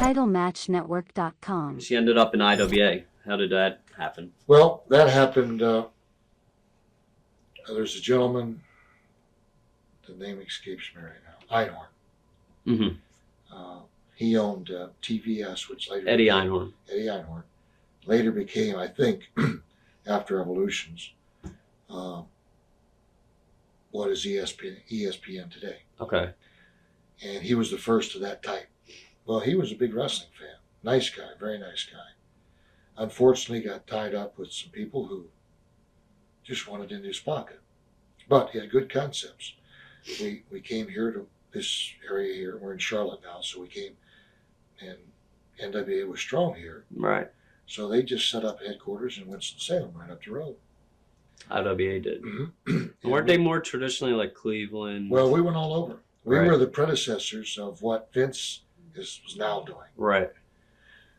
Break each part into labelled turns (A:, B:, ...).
A: TitleMatchNetwork.com.
B: She ended up in IWA. How did that happen?
C: Well, that happened. There's a gentleman, the name escapes me right now, Einhorn.
B: Mm-hmm.
C: He owned TVS, which later
B: Eadie
C: became,
B: Einhorn.
C: Eadie Einhorn. Later became, I think, after Evolutions, what is ESPN today.
B: Okay.
C: And he was the first of that type. Well, he was a big wrestling fan. Nice guy, very nice guy. Unfortunately, got tied up with some people who just wanted in his pocket. But he had good concepts. We came here to this area here. We're in Charlotte now, so we came, and NWA was strong here.
B: Right.
C: So they just set up headquarters in Winston-Salem, right up the road.
B: IWA did.
C: Mm-hmm.
B: Weren't they more traditionally like Cleveland?
C: Well, we went all over. We
B: Right.
C: were the predecessors of what Vince is now doing.
B: Right.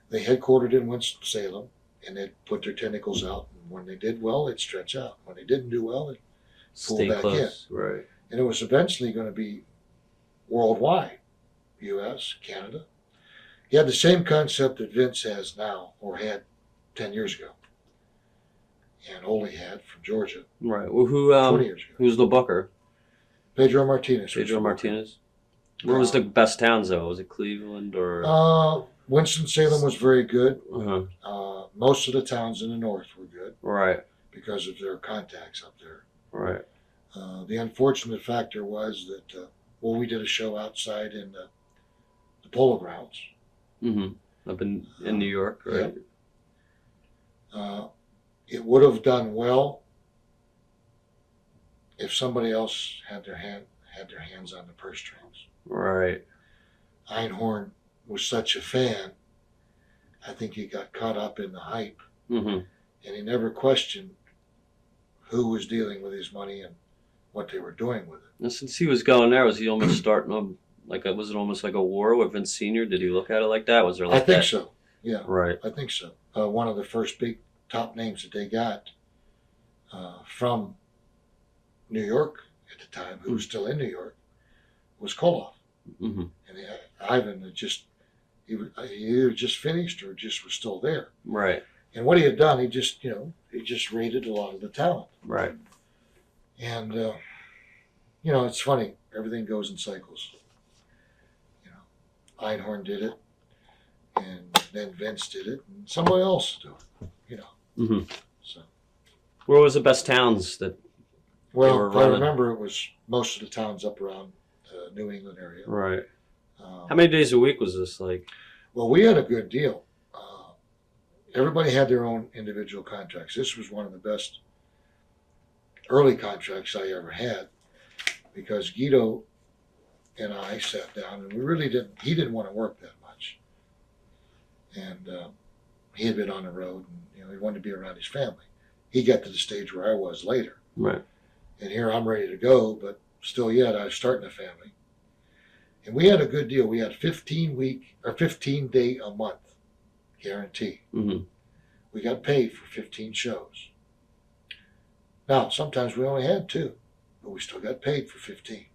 C: They headquartered in Winston-Salem, and they'd put their tentacles out. And when they did well, they'd stretch out. When they didn't do well, they'd pull
B: Stay
C: back
B: close. Right.
C: And it was eventually going to be worldwide, U.S., Canada. He had the same concept that Vince has now, or had 10 years ago, and Ole had from Georgia
B: Right. Well,
C: 20 years ago.
B: who's the booker?
C: Pedro Martinez.
B: Pedro Martinez. Where was the best towns though? Was it Cleveland or?
C: Winston-Salem was very good.
B: Uh-huh.
C: Most of the towns in the north were good
B: Right.
C: because of their contacts up there.
B: Right.
C: The unfortunate factor was that, we did a show outside in the Polo Grounds.
B: Mm-hmm. Up in New York, right?
C: It would have done well if somebody else had their hands on the purse strings.
B: Right.
C: Einhorn was such a fan, I think he got caught up in the hype,
B: Mm-hmm.
C: and he never questioned who was dealing with his money and what they were doing with it.
B: And since he was going there, was he almost starting was it almost like a war with Vince Senior? Did he look at it like that? Was there like
C: I think
B: that?
C: so. Yeah,
B: Right.
C: I think so. One of the first big top names that they got from New York at the time, who was still in New York, was Koloff.
B: Mm-hmm.
C: And Ivan had he either just finished or just was still there.
B: Right.
C: And what he had done, he just raided a lot of the talent.
B: Right.
C: And it's funny. Everything goes in cycles. Einhorn did it, and then Vince did it, and somebody else do it.
B: Mm-hmm.
C: So.
B: Where was the best towns that?
C: Well, if I
B: running?
C: remember, it was most of the towns up around the New England area.
B: Right. How many days a week was this like?
C: Well, we had a good deal. Everybody had their own individual contracts. This was one of the best early contracts I ever had, because Guido and I sat down, and he didn't want to work that much. And he had been on the road, and he wanted to be around his family. He got to the stage where I was later.
B: Right.
C: And here I'm ready to go, but still yet I was starting a family. And we had a good deal. We had 15 day a month guarantee.
B: Mm-hmm.
C: We got paid for 15 shows. Now, sometimes we only had 2, but we still got paid for 15.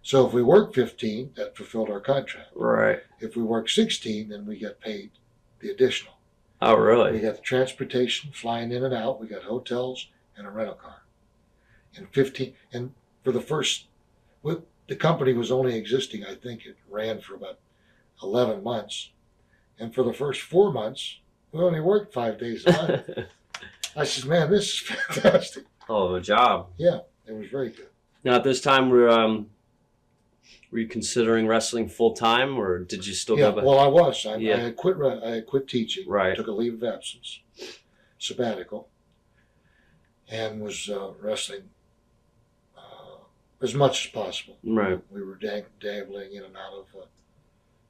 C: So if we worked 15, that fulfilled our contract.
B: Right.
C: If we worked 16, then we got paid the additional.
B: Oh, really?
C: We got the transportation, flying in and out. We got hotels and a rental car. And for the first, the company was only existing, I think it ran for about 11 months. And for the first 4 months, we only worked 5 days a month. I said, man, this is fantastic.
B: Oh, a job.
C: Yeah, it was very good.
B: Now, at this time, were you considering wrestling full time, or did you still go?
C: Well, I was. I
B: Yeah.
C: had quit teaching.
B: Right.
C: Took a leave of absence, sabbatical, and was wrestling as much as possible.
B: Right.
C: We were dabbling in and out of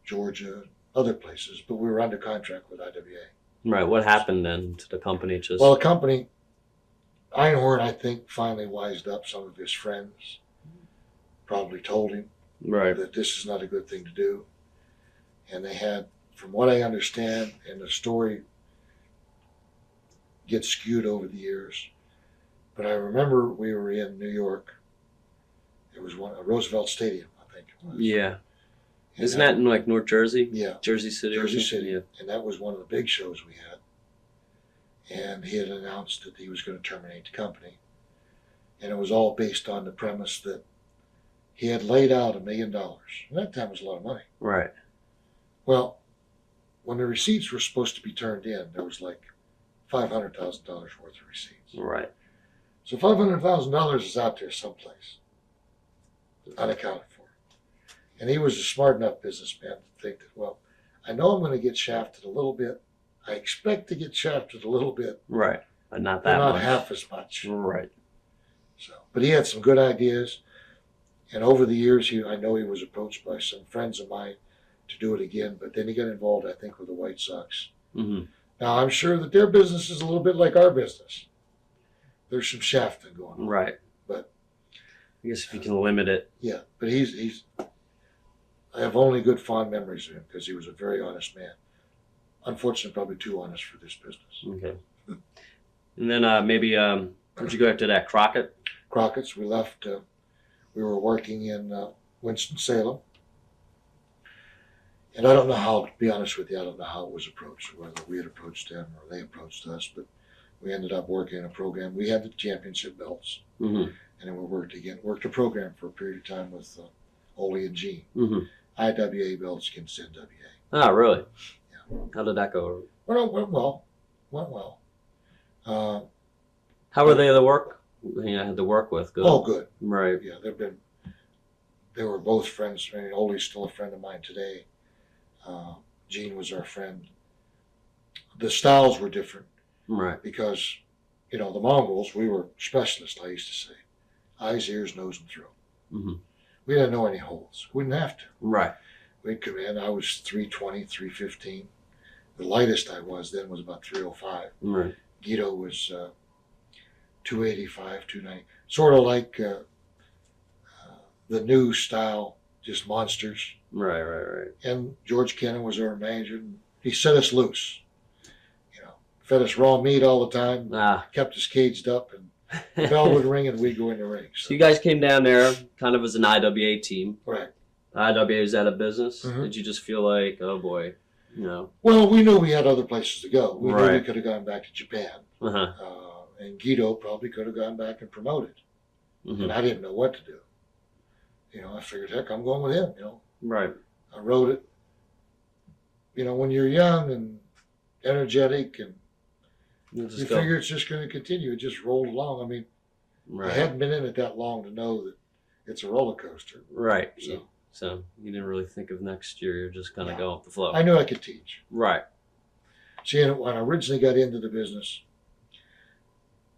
C: Georgia and other places, but we were under contract with IWA.
B: Right. What happened then to the company? Just
C: Well, the company, Einhorn, I think, finally wised up. Some of his friends probably told him
B: right.
C: that this is not a good thing to do. And they had, from what I understand, and the story gets skewed over the years, but I remember we were in New York. It was Roosevelt Stadium, I think it was.
B: Yeah. Isn't that in like North Jersey?
C: Yeah.
B: Jersey City.
C: Jersey
B: or something?
C: City.
B: Yeah.
C: And that was one of the big shows we had. And he had announced that he was going to terminate the company. And it was all based on the premise that he had laid out $1 million. And that time was a lot of money.
B: Right.
C: Well, when the receipts were supposed to be turned in, there was like $500,000 worth of receipts.
B: Right.
C: So $500,000 is out there someplace, unaccounted for. And he was a smart enough businessman to think that, well, I know I'm going to get shafted a little bit. I expect to get shafted a little bit.
B: Right. But not
C: But
B: that
C: not
B: much.
C: half as much.
B: Right.
C: So, but he had some good ideas. And over the years, I know he was approached by some friends of mine to do it again. But then he got involved, I think, with the White Sox.
B: Mm-hmm.
C: Now, I'm sure that their business is a little bit like our business. There's some shafting going on.
B: Right.
C: But
B: I guess if you can limit it.
C: yeah, but he's I have only good fond memories of him because he was a very honest man. Unfortunately, probably too honest for this business.
B: Okay. And then maybe where'd you go after that? Crockett?
C: Crockett's, we left, we were working in Winston-Salem. And I don't know how, to be honest with you, I don't know how it was approached, whether we had approached them or they approached us, but we ended up working in a program. We had the championship belts,
B: Mm-hmm.
C: and then we worked a program for a period of time with Ole and Gene.
B: Mm-hmm.
C: IWA belts against NWA.
B: Ah, really?
C: Yeah.
B: How did that go?
C: Well, it went well.
B: How were they to work? Had to work with? Good.
C: Oh, good.
B: Right.
C: Yeah, they were both friends. I mean, Ole's still a friend of mine today. Gene was our friend. The styles were different
B: Right.
C: because, the Mongols, we were specialists, I used to say. Eyes, ears, nose, and throat.
B: Mm-hmm.
C: We didn't know any holds. We didn't have to.
B: Right.
C: We'd come in. I was 320, 315. The lightest I was then was about 305.
B: Right.
C: Guido was 285, 290. Sort of like the new style, just monsters.
B: Right.
C: And George Kennan was our manager. And he set us loose. Fed us raw meat all the time.
B: Ah.
C: Kept us caged up, and the bell would ring, and we'd go in the ring.
B: So you guys came down there kind of as an IWA team.
C: Right.
B: IWA was out of business.
C: Mhm.
B: Did you just feel like, oh boy,
C: Well, we knew we had other places to go. We knew we
B: Right.
C: could have gone back to Japan.
B: Uh-huh.
C: And Guido probably could have gone back and promoted.
B: Mm-hmm.
C: And I didn't know what to do. I figured, heck, I'm going with him.
B: Right.
C: I wrote it. When you're young and energetic, and
B: You
C: you figure it's just going to continue. It just rolled along. I mean, I
B: Right.
C: hadn't been in it that long to know that it's a roller coaster.
B: Right.
C: So
B: So you didn't really think of next year. You're just kind of
C: No.
B: going with the flow.
C: I knew I could teach.
B: Right.
C: See, when I originally got into the business,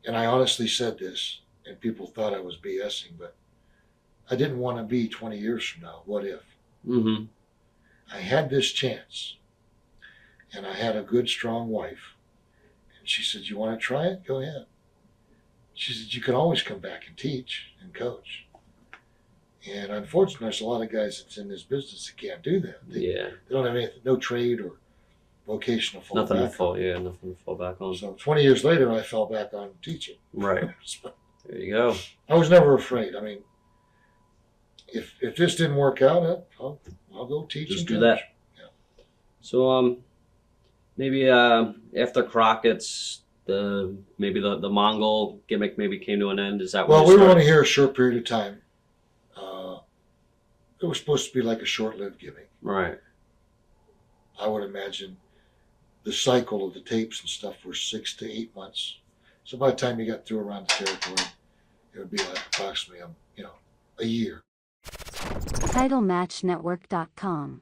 C: and I honestly said this, and people thought I was BSing, but I didn't want to be 20 years from now. What if?
B: Mm-hmm.
C: I had this chance, and I had a good, strong wife. And she said, "You want to try it? Go ahead." She said, "You can always come back and teach and coach." And unfortunately, there's a lot of guys that's in this business that can't do that. They don't have anything, no trade or vocational fall
B: Nothing to
C: back
B: fall. Yeah, nothing to fall back on.
C: on. So 20 years later, I fell back on teaching.
B: Right.
C: So
B: There you go.
C: I was never afraid. I mean, if this didn't work out, I'll go teach.
B: Just
C: and
B: do
C: coach.
B: that.
C: Yeah.
B: So maybe after Crockett's, the Mongol gimmick maybe came to an end. Is that
C: Well,
B: when
C: we were
B: you
C: only here a short period of time. It was supposed to be like a short-lived gimmick.
B: Right.
C: I would imagine the cycle of the tapes and stuff were 6 to 8 months. So by the time you got through around the territory, it would be like approximately a year.
A: TitleMatchNetwork.com